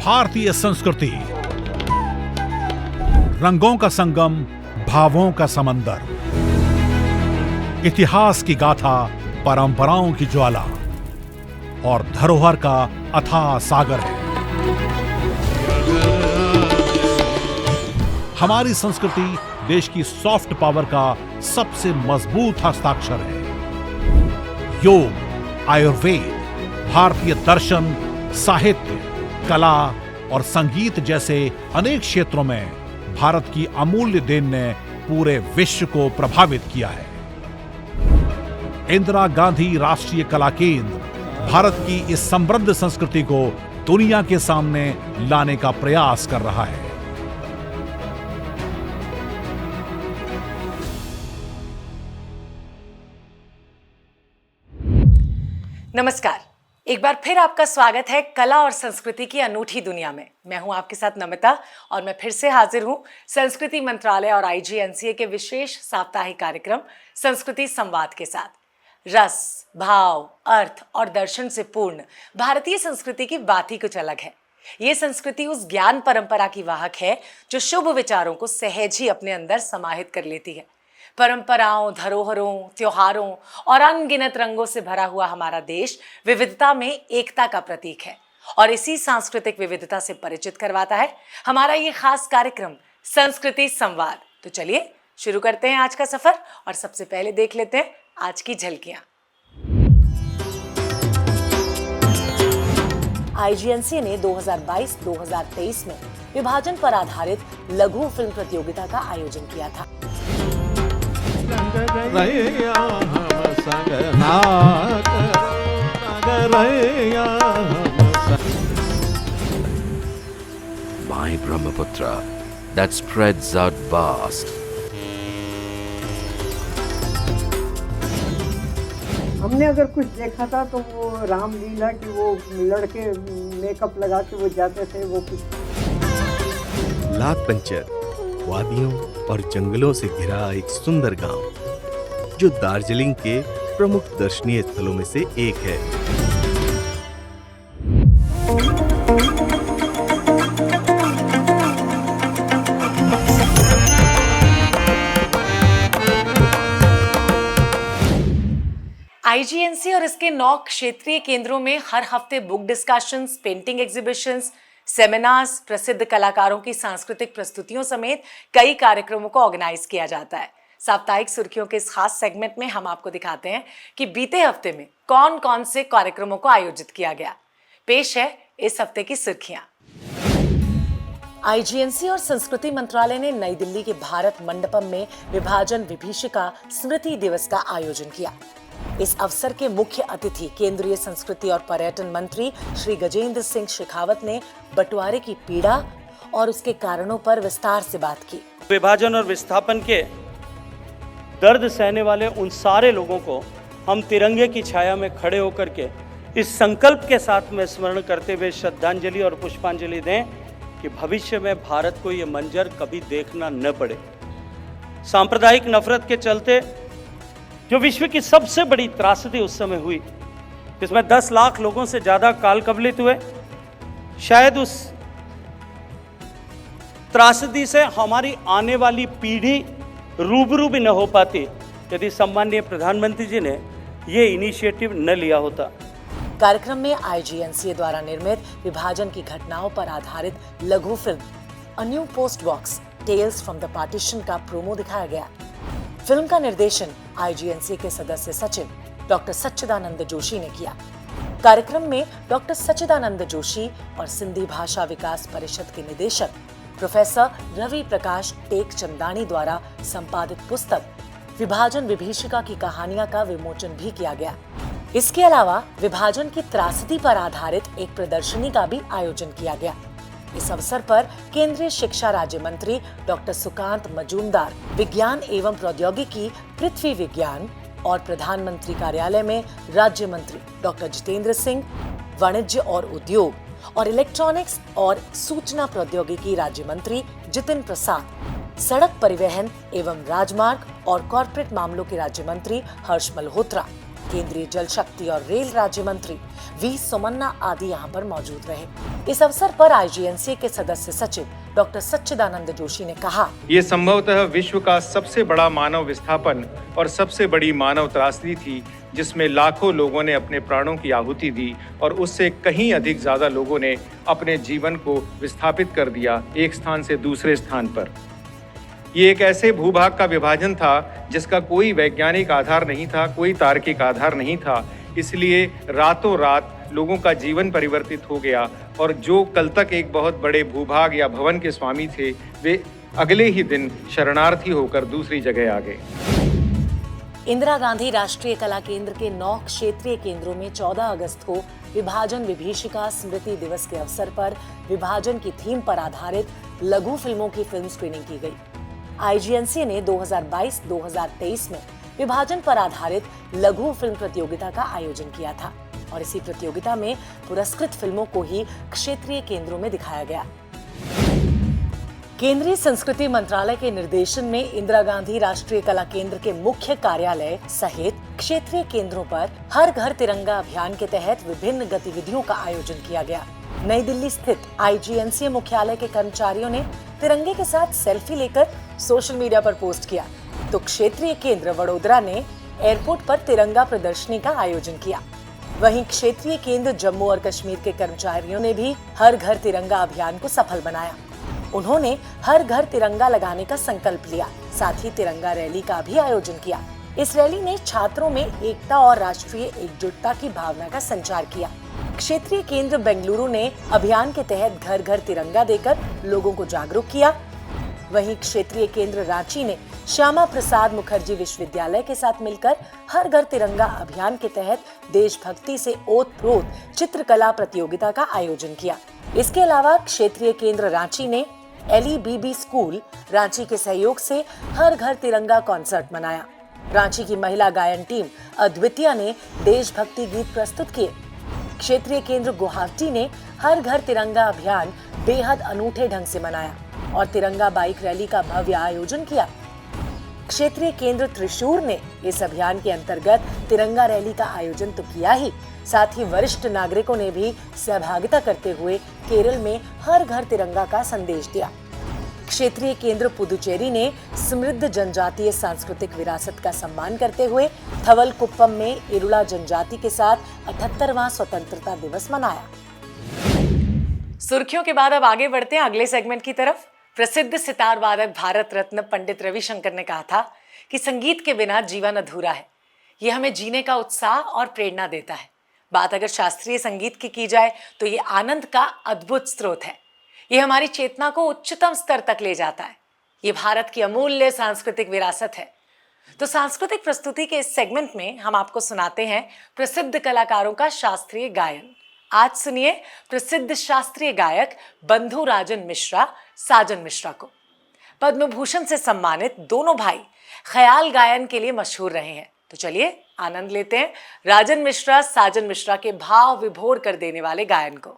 भारतीय संस्कृति, रंगों का संगम, भावों का समंदर, इतिहास की गाथा, परंपराओं की ज्वाला और धरोहर का अथाह सागर है। हमारी संस्कृति देश की सॉफ्ट पावर का सबसे मजबूत हस्ताक्षर है। योग, आयुर्वेद, भारतीय दर्शन, साहित्य, कला और संगीत जैसे अनेक क्षेत्रों में भारत की अमूल्य देन ने पूरे विश्व को प्रभावित किया है। इंदिरा गांधी राष्ट्रीय कला केंद्र भारत की इस समृद्ध संस्कृति को दुनिया के सामने लाने का प्रयास कर रहा है। नमस्कार, एक बार फिर आपका स्वागत है कला और संस्कृति की अनूठी दुनिया में। मैं हूं आपके साथ नमिता और मैं फिर से हाजिर हूं संस्कृति मंत्रालय और IGNCA के विशेष साप्ताहिक कार्यक्रम संस्कृति संवाद के साथ। रस, भाव, अर्थ और दर्शन से पूर्ण भारतीय संस्कृति की बात ही कुछ अलग है। ये संस्कृति उस ज्ञान परंपरा की वाहक है जो शुभ विचारों को सहज ही अपने अंदर समाहित कर लेती है। परंपराओं, धरोहरों, त्योहारों और अनगिनत रंगों से भरा हुआ हमारा देश विविधता में एकता का प्रतीक है और इसी सांस्कृतिक विविधता से परिचित करवाता है हमारा ये खास कार्यक्रम संस्कृति संवाद। तो चलिए शुरू करते हैं आज का सफर और सबसे पहले देख लेते हैं आज की झलकियां। IGNCA ने 2022-2023 में विभाजन पर आधारित लघु फिल्म प्रतियोगिता का आयोजन किया था। My Brahmaputra that spreads out vast. हमने अगर कुछ देखा था तो वो रामलीला की वो लड़के मेकअप लगा के वो जाते थे, वो कुछ लाख पंचर, वादियों और जंगलों से घिरा एक सुंदर गांव जो दार्जिलिंग के प्रमुख दर्शनीय स्थलों में से एक है। IGNCA और इसके 9 क्षेत्रीय केंद्रों में हर हफ्ते book discussions, painting exhibitions, seminars, प्रसिद्ध कलाकारों की सांस्कृतिक प्रस्तुतियों समेत कई कार्यक्रमों को ऑर्गेनाइज किया जाता है। साप्ताहिक सुर्खियों के इस खास सेगमेंट में हम आपको दिखाते हैं कि बीते हफ्ते में कौन कौन से कार्यक्रमों को आयोजित किया गया। पेश है इस हफ्ते की सुर्खियां। IGNCA और संस्कृति मंत्रालय ने नई दिल्ली के भारत मंडपम में विभाजन विभीषिका स्मृति दिवस का आयोजन किया। इस अवसर के मुख्य अतिथि केंद्रीय संस्कृति और पर्यटन मंत्री श्री गजेंद्र सिंह शेखावत ने बंटवारे की पीड़ा और उसके कारणों पर विस्तार से बात की। विभाजन और विस्थापन के दर्द सहने वाले उन सारे लोगों को हम तिरंगे की छाया में खड़े होकर के इस संकल्प के साथ में स्मरण करते हुए श्रद्धांजलि और पुष्पांजलि दें कि भविष्य में भारत को ये मंजर कभी देखना न पड़े। सांप्रदायिक नफरत के चलते जो विश्व की सबसे बड़ी त्रासदी उस समय हुई, जिसमें 10 लाख लोगों से ज़्यादा काल कवलित हुए, शायद उस त्रासदी से हमारी आने वाली पीढ़ी रूबरू भी न हो पाती यदि सम्माननीय प्रधानमंत्री जी ने ये इनिशिएटिव न लिया होता। कार्यक्रम में IGNCA द्वारा निर्मित विभाजन की घटनाओं पर आधारित लघु film a new post box tales from the partition का प्रोमो दिखाया गया। फिल्म का निर्देशन IGNCA के सदस्य सचिव डॉक्टर सच्चिदानंद जोशी ने किया। कार्यक्रम में डॉक्टर सच्चिदानंद जोशी और सिंधी भाषा विकास परिषद के निदेशक प्रोफेसर रवि प्रकाश टेक चंदानी द्वारा संपादित पुस्तक विभाजन विभीषिका की कहानियां का विमोचन भी किया गया। इसके अलावा विभाजन की त्रासदी पर आधारित एक प्रदर्शनी का भी आयोजन किया गया। इस अवसर पर केंद्रीय शिक्षा राज्य मंत्री डॉक्टर सुकांत मजूमदार, विज्ञान एवं प्रौद्योगिकी, पृथ्वी विज्ञान और प्रधानमंत्री कार्यालय में राज्य मंत्री डॉक्टर जितेंद्र सिंह, वाणिज्य और उद्योग और इलेक्ट्रॉनिक्स और सूचना प्रौद्योगिकी राज्य मंत्री जितिन प्रसाद, सड़क परिवहन एवं राजमार्ग और कॉर्पोरेट मामलों के राज्य मंत्री हर्ष मल्होत्रा, केंद्रीय जल शक्ति और रेल राज्य मंत्री वी सोमन्ना आदि यहाँ पर मौजूद रहे। इस अवसर पर आईजीएनसीए के सदस्य सचिव डॉक्टर सच्चिदानंद जोशी ने कहा, ये संभवतः विश्व का सबसे बड़ा मानव विस्थापन और सबसे बड़ी मानव त्रासदी थी, जिसमें लाखों लोगों ने अपने प्राणों की आहुति दी और उससे कहीं अधिक ज्यादा लोगों ने अपने जीवन को विस्थापित कर दिया एक स्थान से दूसरे स्थान पर। ये एक ऐसे भूभाग का विभाजन था जिसका कोई वैज्ञानिक आधार नहीं था, कोई तार्किक आधार नहीं था। इसलिए रातों रात लोगों का जीवन परिवर्तित हो गया और जो कल तक एक बहुत बड़े भूभाग या भवन के स्वामी थे, वे अगले ही दिन शरणार्थी होकर दूसरी जगह आ गए। इंदिरा गांधी राष्ट्रीय कला केंद्र के 9 क्षेत्रीय केंद्रों में 14 अगस्त को विभाजन विभीषिका स्मृति दिवस के अवसर पर विभाजन की थीम पर आधारित लघु फिल्मों की फिल्म स्क्रीनिंग की गई। आईजीएनसीए ने 2022-2023 में विभाजन पर आधारित लघु फिल्म प्रतियोगिता का आयोजन किया था और इसी प्रतियोगिता में पुरस्कृत फिल्मों को ही क्षेत्रीय केंद्रों में दिखाया गया। केंद्रीय संस्कृति मंत्रालय के निर्देशन में इंदिरा गांधी राष्ट्रीय कला केंद्र के मुख्य कार्यालय सहित क्षेत्रीय केंद्रों पर हर घर तिरंगा अभियान के तहत विभिन्न गतिविधियों का आयोजन किया गया। नई दिल्ली स्थित आईजीएनसीए मुख्यालय के कर्मचारियों ने तिरंगे के साथ सेल्फी लेकर सोशल मीडिया पर पोस्ट किया, तो क्षेत्रीय केंद्र वडोदरा ने एयरपोर्ट पर तिरंगा प्रदर्शनी का आयोजन किया। वहीं क्षेत्रीय केंद्र जम्मू और कश्मीर के कर्मचारियों ने भी हर घर तिरंगा अभियान को सफल बनाया। उन्होंने हर घर तिरंगा लगाने का संकल्प लिया, साथ ही तिरंगा रैली का भी आयोजन किया। इस रैली ने छात्रों में एकता और राष्ट्रीय एकजुटता की भावना का संचार किया। क्षेत्रीय केंद्र बेंगलुरु ने अभियान के तहत घर घर तिरंगा देकर लोगों को जागरूक किया। वहीं क्षेत्रीय केंद्र रांची ने श्यामा प्रसाद मुखर्जी विश्वविद्यालय के साथ मिलकर हर घर तिरंगा अभियान के तहत देशभक्ति से ओतप्रोत चित्रकला प्रतियोगिता का आयोजन किया। इसके अलावा क्षेत्रीय केंद्र रांची ने LEBB स्कूल रांची के सहयोग से हर घर तिरंगा कॉन्सर्ट मनाया। रांची की महिला गायन टीम अद्वितीय ने देशभक्ति गीत प्रस्तुत किए। क्षेत्रीय केंद्र गुवाहाटी ने हर घर तिरंगा अभियान बेहद अनूठे ढंग से मनाया और तिरंगा बाइक रैली का भव्य आयोजन किया। क्षेत्रीय केंद्र त्रिशूर ने इस अभियान के अंतर्गत तिरंगा रैली का आयोजन तो किया ही, साथ ही वरिष्ठ नागरिकों ने भी सहभागिता करते हुए केरल में हर घर तिरंगा का संदेश दिया। क्षेत्रीय केंद्र पुदुचेरी ने समृद्ध जनजातीय सांस्कृतिक विरासत का सम्मान करते हुए थवलकुप्पम में इरुला जनजाति के साथ 78वां स्वतंत्रता दिवस मनाया। सुर्खियों के बाद अब आगे बढ़ते हैं अगले सेगमेंट की तरफ। प्रसिद्ध सितार वादक भारत रत्न पंडित रविशंकर ने कहा था कि संगीत के बिना जीवन अधूरा है। ये हमें जीने का उत्साह और प्रेरणा देता है। बात अगर शास्त्रीय संगीत की जाए तो ये आनंद का अद्भुत स्रोत है। ये हमारी चेतना को उच्चतम स्तर तक ले जाता है। ये भारत की अमूल्य सांस्कृतिक विरासत है। तो सांस्कृतिक प्रस्तुति के इस सेगमेंट में हम आपको सुनाते हैं प्रसिद्ध कलाकारों का शास्त्रीय गायन। आज सुनिए प्रसिद्ध शास्त्रीय गायक बंधु राजन मिश्रा साजन मिश्रा को। पद्म भूषण से सम्मानित दोनों भाई ख्याल गायन के लिए मशहूर रहे हैं। तो चलिए आनंद लेते हैं राजन मिश्रा साजन मिश्रा के भाव विभोर कर देने वाले गायन को।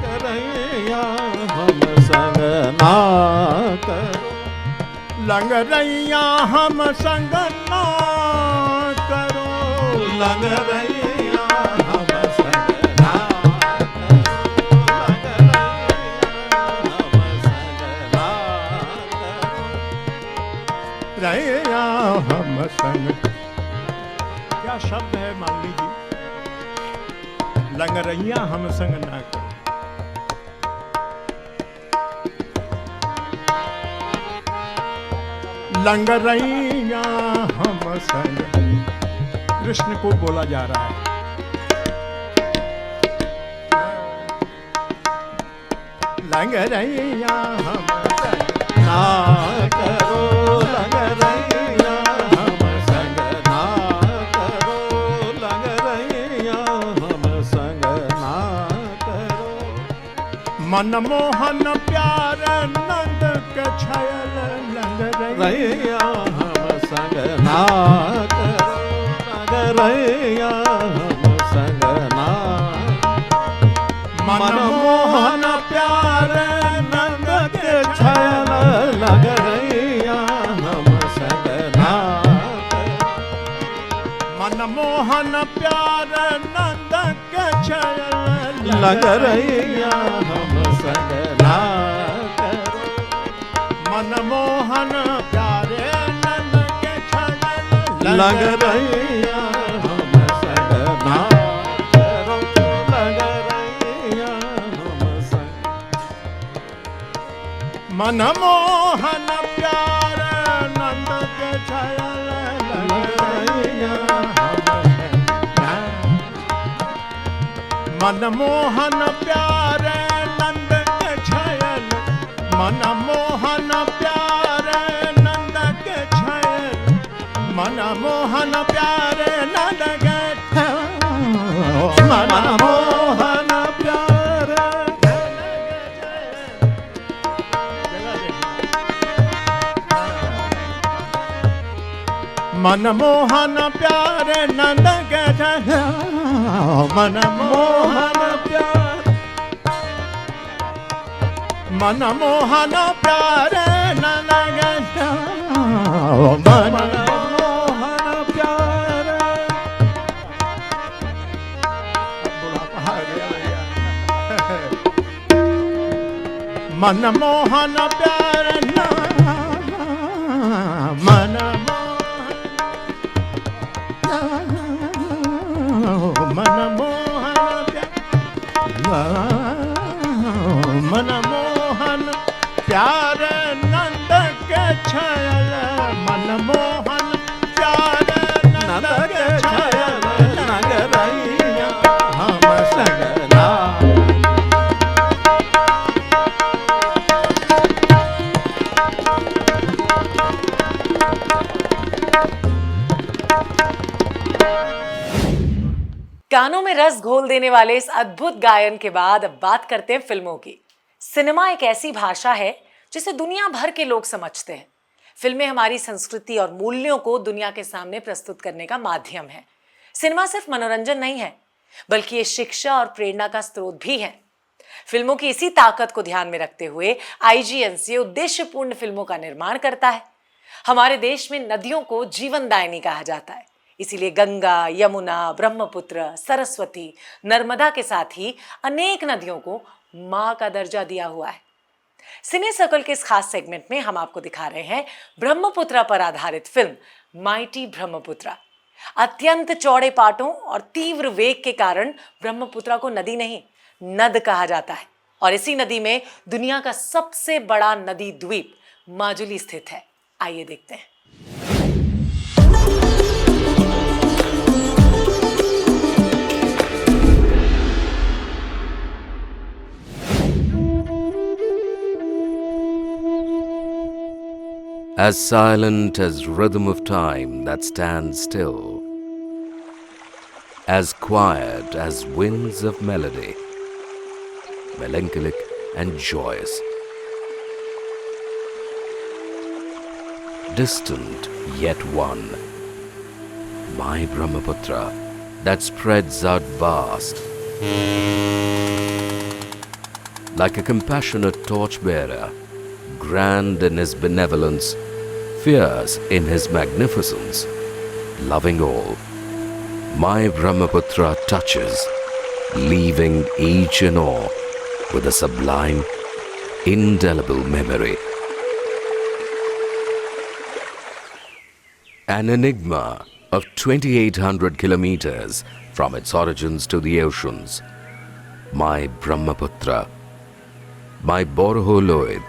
लंगरैया हम संग ना करो, लंगरैया हम संग ना करो, रैया हम संग। क्या शब्द है मान लीजिए, लंगरैया हम संग ना करो। लंगरैया हम संग, कृष्ण को बोला जा रहा है। लंगरैया हम संग ना करो, लंगरैया हम संग ना करो, लंगरैया हम संग ना करो। मनमोहन प्यार नंद के छयल, लंगरैया हम संग ना करो, लंगरैया हम संग ना। मनमोहन प्यार प्यार नंद के छायल लगरैया हम सगला करो मनमोहन प्यारे नंद के छायल लगरैया हम सगला करो लगरैया हम मनमोहन प्यार नंद के छायल लगरैया मनमोहन प्यार नंद के छायल मनमोहन प्यार नंद के छायल मनमोहन प्यार नंद के मनमोहन प्यार मनमोहन प्यार नंद के मनमोहन प्यार मनमोहन प्यार नंद के मनमोहन प्यार मनमोहन प्यार मनमोहन प्यार नंद के छायल मनमोहन प्यार नंद के छायल लगरैया हम सगला गानों में रस घोल देने वाले इस अद्भुत गायन के बाद अब बात करते हैं फिल्मों की। सिनेमा एक ऐसी भाषा है जिसे दुनिया भर के लोग समझते हैं। फिल्में हमारी संस्कृति और मूल्यों को दुनिया के सामने प्रस्तुत करने का माध्यम है। सिनेमा सिर्फ मनोरंजन नहीं है, बल्कि ये शिक्षा और प्रेरणा का स्रोत भी है। फिल्मों की इसी ताकत को ध्यान में रखते हुए IGNC उद्देश्यपूर्ण फिल्मों का निर्माण करता है। हमारे देश में नदियों को जीवनदायिनी कहा जाता है, इसीलिए गंगा, यमुना, ब्रह्मपुत्र, सरस्वती, नर्मदा के साथ ही अनेक नदियों को मां का दर्जा दिया हुआ है। सिने सर्कल के इस खास सेगमेंट में हम आपको दिखा रहे हैं ब्रह्मपुत्रा पर आधारित फिल्म माइटी ब्रह्मपुत्रा। अत्यंत चौड़े पाटों और तीव्र वेग के कारण ब्रह्मपुत्रा को नदी नहीं, नद कहा जाता है, और इसी नदी में दुनिया का सबसे बड़ा नदी द्वीप माजुली स्थित है। आइए देखते हैं। As silent as rhythm of time that stands still, as quiet as winds of melody, melancholic and joyous, distant yet one, my Brahmaputra that spreads out vast, like a compassionate torchbearer, grand in his benevolence, fierce in his magnificence, loving all, my Brahmaputra touches, leaving each and all with a sublime, indelible memory. An enigma of 2,800 kilometers from its origins to the oceans, my Brahmaputra, my Borholoid,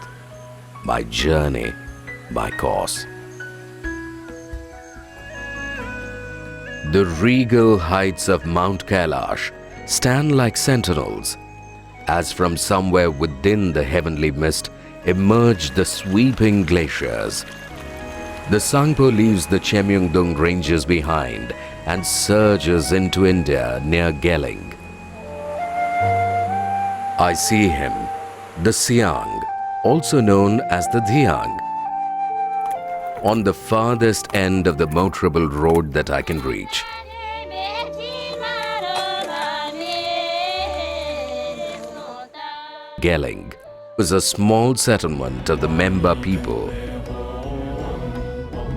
my journey, my course. The regal heights of Mount Kailash stand like sentinels, as from somewhere within the heavenly mist emerge the sweeping glaciers. The Sangpo leaves the Chemyungdong ranges behind and surges into India near Geling. I see him, the Siang, also known as the Dhiang, on the farthest end of the motorable road that I can reach. Geling was a small settlement of the Memba people.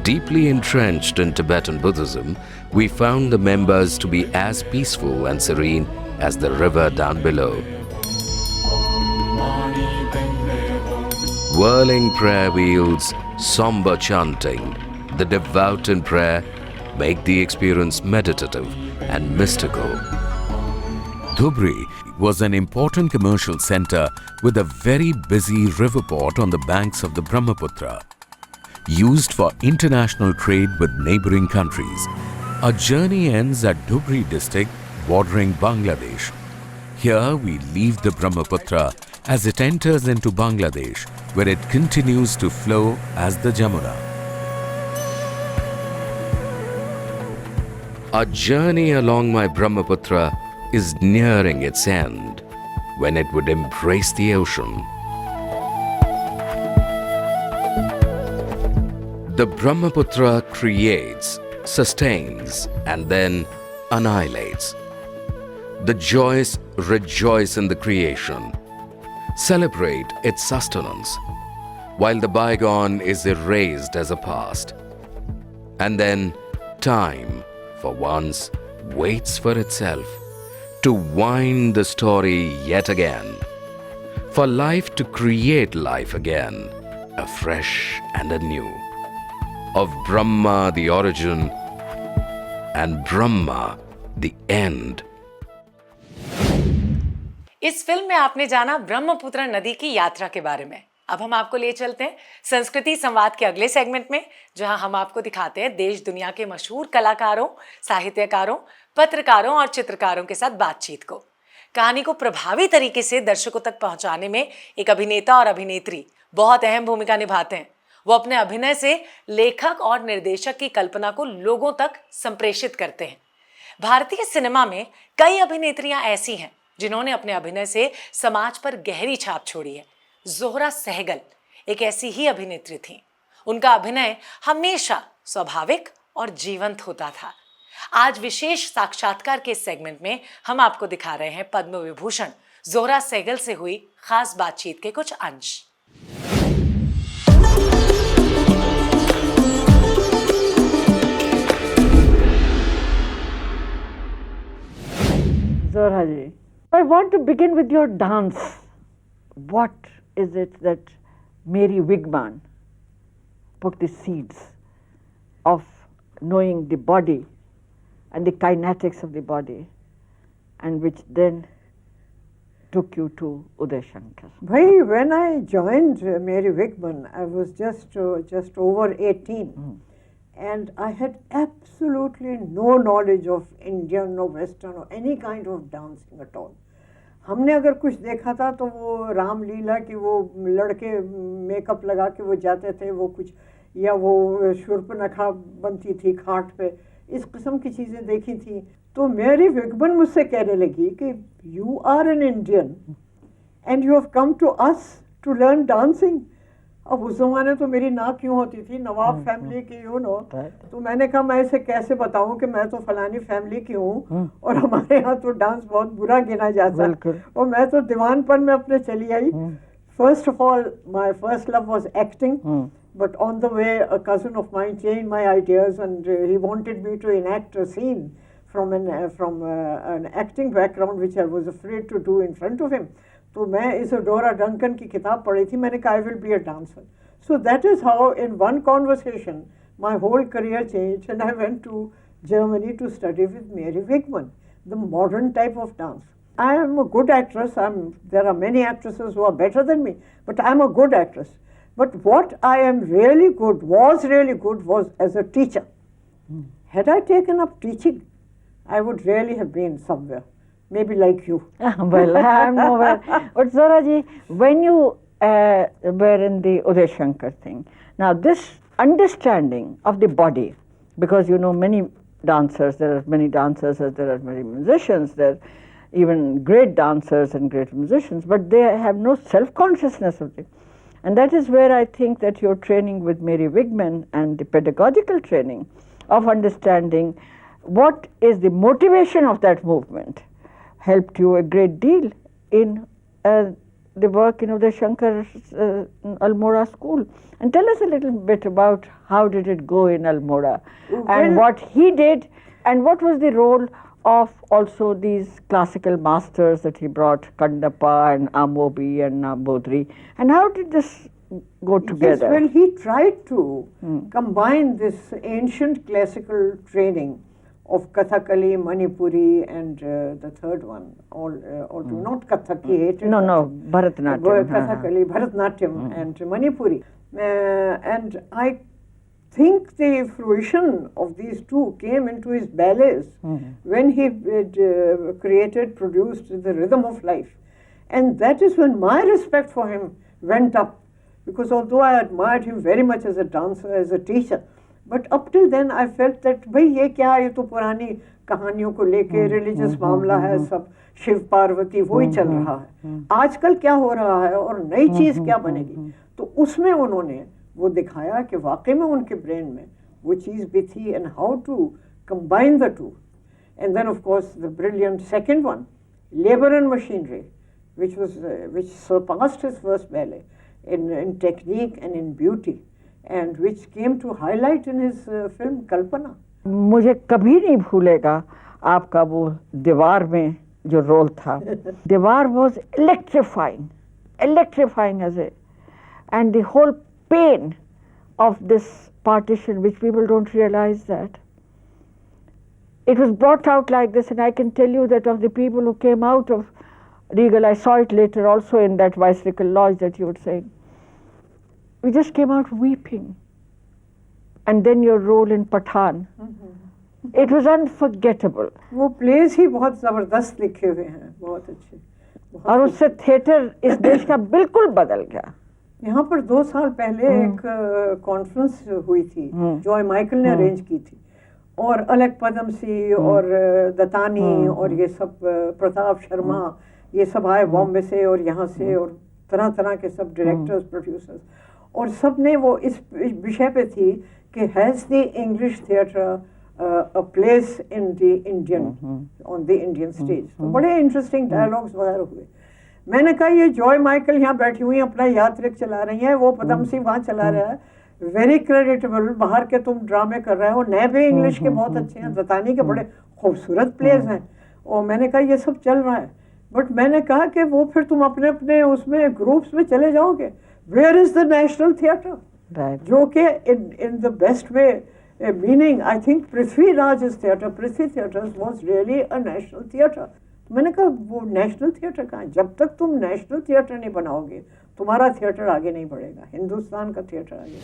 Deeply entrenched in Tibetan Buddhism, we found the members to be as peaceful and serene as the river down below. Whirling prayer wheels, somber chanting, the devout in prayer make the experience meditative and mystical. Dhubri was an important commercial center with a very busy river port on the banks of the Brahmaputra, used for international trade with neighboring countries. Our journey ends at Dhubri district bordering Bangladesh. Here we leave the Brahmaputra as it enters into Bangladesh, where it continues to flow as the Jamuna. Our journey along my Brahmaputra is nearing its end, when it would embrace the ocean. The Brahmaputra creates, sustains, and then annihilates. The joyous rejoice in the creation, celebrate its sustenance, while the bygone is erased as a past. And then time, for once, waits for itself to wind the story yet again, for life to create life again, afresh and anew, of Brahma the origin and Brahma the end. इस film में आपने जाना ब्रह्मपुत्र नदी की यात्रा के बारे में। अब हम आपको ले चलते हैं संस्कृति संवाद के अगले सेगमेंट में, जहां हम आपको दिखाते हैं देश दुनिया के मशहूर कलाकारों, साहित्यकारों, पत्रकारों और चित्रकारों के साथ बातचीत को। कहानी को प्रभावी तरीके से दर्शकों तक पहुंचाने में एक अभिनेता और अभिनेत्री बहुत अहम भूमिका निभाते हैं। वो अपने अभिनय से लेखक और निर्देशक की कल्पना को लोगों तक संप्रेषित करते हैं। भारतीय सिनेमा में कई अभिनेत्रियां ऐसी हैं जिन्होंने अपने अभिनय से समाज पर गहरी छाप छोड़ी है। जोहरा सहगल एक ऐसी ही अभिनेत्री थी। उनका अभिनय हमेशा स्वाभाविक और जीवंत होता था। आज विशेष साक्षात्कार के सेगमेंट में हम आपको दिखा रहे हैं पद्म विभूषण जोहरा सहगल से हुई खास बातचीत के कुछ अंश। Zohra ji, I want to begin with your dance. What is it that Mary Wigman put the seeds of knowing the body and the kinetics of the body, and which then took you to Uday Shankar? Bhai, when I joined Mary Wigman, I was just over 18. And I had absolutely no knowledge of Indian or Western or any kind of dancing at all. हमने अगर कुछ देखा था तो वो रामलीला की वो लड़के मेकअप लगा के वो जाते थे, वो कुछ या वो शूर्पनखा बनती थी खाट पे, इस किस्म की चीज़ें देखी थी। तो मेरी विगबन मुझसे कहने लगी कि you are an Indian and you have come to us to learn dancing. अब उस ज़माने तो मेरी नाक क्यों होती थी, नवाब फैमिली की, यू नो। तो मैंने कहा मैं इसे कैसे बताऊं कि मैं तो फलानी फैमिली की हूँ और हमारे यहाँ तो डांस बहुत बुरा गिना जाता है। और मैं तो दीवानपन में अपने चली आई। First of all my first love was acting, but on the way a cousin of mine changed my ideas and he wanted me to enact a scene from an acting background which I was afraid to do in front of him. तो मैं इsadora Duncan की किताब पढ़ी थी, मैंने कहा I will be a dancer. So that is how in one conversation my whole career changed and I went to Germany to study with Mary Wigman, the modern type of dance. I am a good actress. There are many actresses who are better than me, but I am a good actress. But what I am really good, was as a teacher. Had I taken up teaching, I would really have been somewhere. Maybe like you. Well, I am nowhere. But Zohra ji, when you were in the Uday Shankar thing, now this understanding of the body, because you know many dancers, there are many dancers as there are many musicians, there are even great dancers and great musicians, but they have no self-consciousness of it. And that is where I think that your training with Mary Wigman and the pedagogical training of understanding what is the motivation of that movement helped you a great deal in the work in Uday Shankar's Almora school. And tell us a little bit about how did it go in Almora and what he did And what was the role of also these classical masters that he brought, Kandappa and Amobi and Nambudri? And how did this go together? Yes, well, he tried to combine this ancient classical training of Kathakali, Manipuri, and the third one, not Kathak, he hated No, Kathak. Bharatanatyam. Kathakali, Bharatanatyam, and Manipuri. And I think the fruition of these two came into his ballets when he produced the Rhythm of Life. And that is when my respect for him went up. Because although I admired him very much as a dancer, as a teacher, but up till then I felt that भाई ये क्या है, ये तो पुरानी कहानियों को लेके रिलीजियस मामला है, सब शिव पार्वती वही चल रहा है. आजकल क्या हो रहा है और नई चीज़ क्या बनेगी, तो उसमें उन्होंने वो दिखाया कि वाकई में उनके ब्रेन में वो चीज़ भी थी and how to combine the two. And then of course the brilliant second one, Labor and Machinery, which surpassed his first ballet in technique and in beauty, and which came to highlight in his film Kalpana. मुझे कभी नहीं भूलेगा आपका वो दीवार में जो role था. दीवार was electrifying as a, and the whole pain of this partition, which people don't realize that. It was brought out like this, and I can tell you that of the people who came out of Regal, I saw it later also in that Viceregal Lodge that you were saying. We just came out weeping. And then your role in Pathan. It was unforgettable. वो place ही बहुत ज़बरदस्त लिखे हुए हैं, बहुत अच्छे. और उससे थिएटर इस देश का बिल्कुल बदल गया. यहाँ पर 2 साल पहले एक कॉन्फ्रेंस हुई थी, जॉय माइकल ने अरेंज की थी, और अलग पदमसी और दत्तानी और ये सब प्रताप शर्मा, ये सब आए बॉम्बे से और यहाँ से, और तरह तरह के सब डायरेक्टर्स, प्रोड्यूसर्स, और सब ने वो इस विषय पे थी कि has the English theatre a place in the on the Indian stage. तो बड़े इंटरेस्टिंग डायलॉग्स वगैरह हुए. मैंने कहा ये जॉय माइकल यहाँ बैठी हुई अपना यात्रिक चला रही हैं, वो पदमसी वहाँ चला रहा है, वेरी क्रेडिटेबल. बाहर के तुम ड्रामे कर रहे हो, नए भी इंग्लिश के बहुत अच्छे हैं, दत्तानी के बड़े खूबसूरत प्लेस हैं, और मैंने कहा ये सब चल रहा है. बट मैंने कहा कि वो फिर तुम अपने अपने उसमें ग्रुप्स में चले जाओगे. Where is the national theatre, जो कि in the best way, meaning I think Prithvi Raj's theatre, Prithvi Theatres was really a national theatre. मैंने कहा वो नेशनल थिएटर कहाँ है? जब तक तुम नेशनल थिएटर नहीं बनाओगे, तुम्हारा थिएटर आगे नहीं बढ़ेगा, हिंदुस्तान का थिएटर आगे.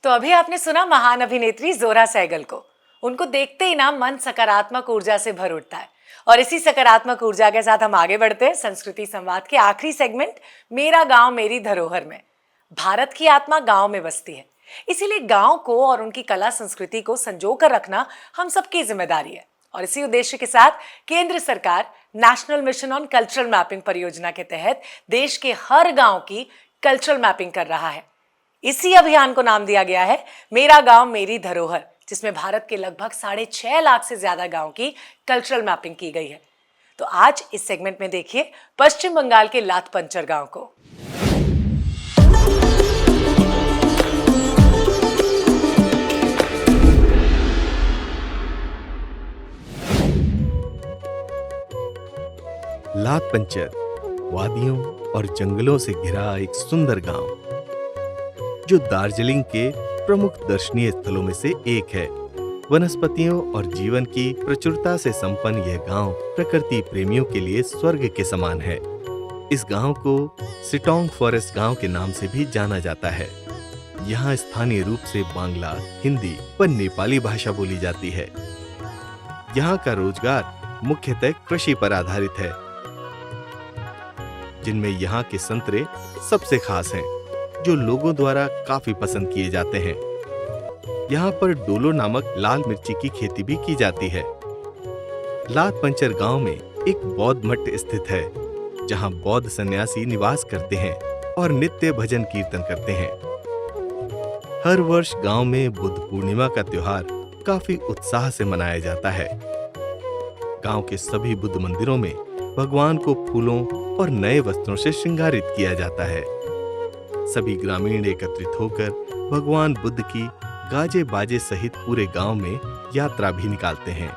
तो अभी आपने सुना महान अभिनेत्री जोरा सहगल को. उनको देखते ही ना मन सकारात्मक ऊर्जा से भर उठता है. और इसी सकारात्मक ऊर्जा के साथ हम आगे बढ़ते हैं संस्कृति संवाद के आखिरी सेगमेंट मेरा गांव मेरी धरोहर में. भारत की आत्मा गांव में बसती है, इसीलिए गांव को और उनकी कला संस्कृति को संजो कर रखना हम सबकी जिम्मेदारी है. और इसी उद्देश्य के साथ केंद्र सरकार national mission on cultural mapping परियोजना के तहत देश के हर गांव की कल्चरल मैपिंग कर रहा है. इसी अभियान को नाम दिया गया है मेरा गांव मेरी धरोहर, जिसमें भारत के लगभग 6.5 लाख से ज्यादा गांव की कल्चरल मैपिंग की गई है. तो आज इस सेगमेंट में देखिए पश्चिम बंगाल के लातपंचर गांव को. लातपंचर वादियों और जंगलों से घिरा एक सुंदर गांव, जो दार्जिलिंग के प्रमुख दर्शनीय स्थलों में से एक है. वनस्पतियों और जीवन की प्रचुरता से संपन्न यह गांव प्रकृति प्रेमियों के लिए स्वर्ग के समान है. इस गांव को सिटोंग फॉरेस्ट गांव के नाम से भी जाना जाता है. यहाँ स्थानीय रूप से बांग्ला, हिंदी व नेपाली भाषा बोली जाती है. यहाँ का रोजगार मुख्यतः कृषि पर आधारित है, जिनमें यहाँ के संतरे सबसे खास हैं, जो लोगों द्वारा काफी पसंद किए जाते हैं. यहाँ पर डोलो नामक लाल मिर्ची की खेती भी की जाती है. लातपंचर गांव में एक बौद्ध मठ स्थित है, जहाँ बौद्ध सन्यासी निवास करते हैं और नित्य भजन कीर्तन करते हैं. हर वर्ष गांव में बुद्ध पूर्णिमा का त्योहार काफी उत्साह से मनाया जाता है. गांव के सभी बुद्ध मंदिरों में भगवान को फूलों और नए वस्त्रों से श्रृंगारित किया जाता है. सभी ग्रामीण एकत्रित होकर भगवान बुद्ध की गाजे बाजे सहित पूरे गांव में यात्रा भी निकालते हैं।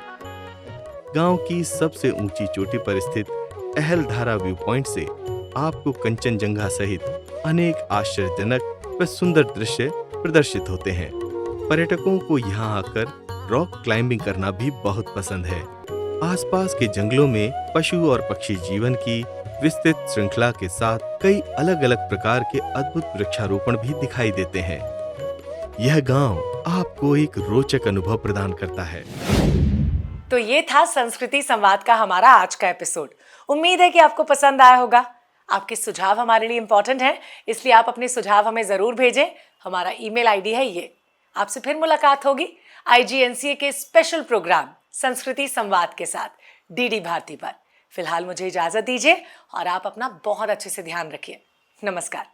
गांव की सबसे ऊंची चोटी पर स्थित अहलधारा व्यू पॉइंट से आपको कंचनजंगा सहित अनेक आश्चर्यजनक व सुंदर दृश्य प्रदर्शित होते हैं। पर्यटकों को यहाँ आकर रॉक क्लाइंबिंग करना भी बहुत पसंद है। आसपास के जंगलों में पशु और पक्षी जीवन की विस्तृत श्रृंखला के साथ कई अलग अलग प्रकार के अद्भुत वृक्षारोपण भी दिखाई देते हैं। यह गांव आपको एक रोचक अनुभव प्रदान करता है। तो ये था संस्कृति संवाद का हमारा आज का एपिसोड। उम्मीद है कि आपको पसंद आया होगा। आपके सुझाव हमारे लिए इंपॉर्टेंट हैं, इसलिए आप अपने सुझाव हमें जरूर भेजें। हमारा ईमेल आईडी है ये। आपसे फिर मुलाकात होगी IGNCA के स्पेशल प्रोग्राम संस्कृति संवाद के साथ DD भारती पर। फिलहाल मुझे इजाजत दीजिए और आप अपना बहुत अच्छे से ध्यान रखिए। नमस्कार।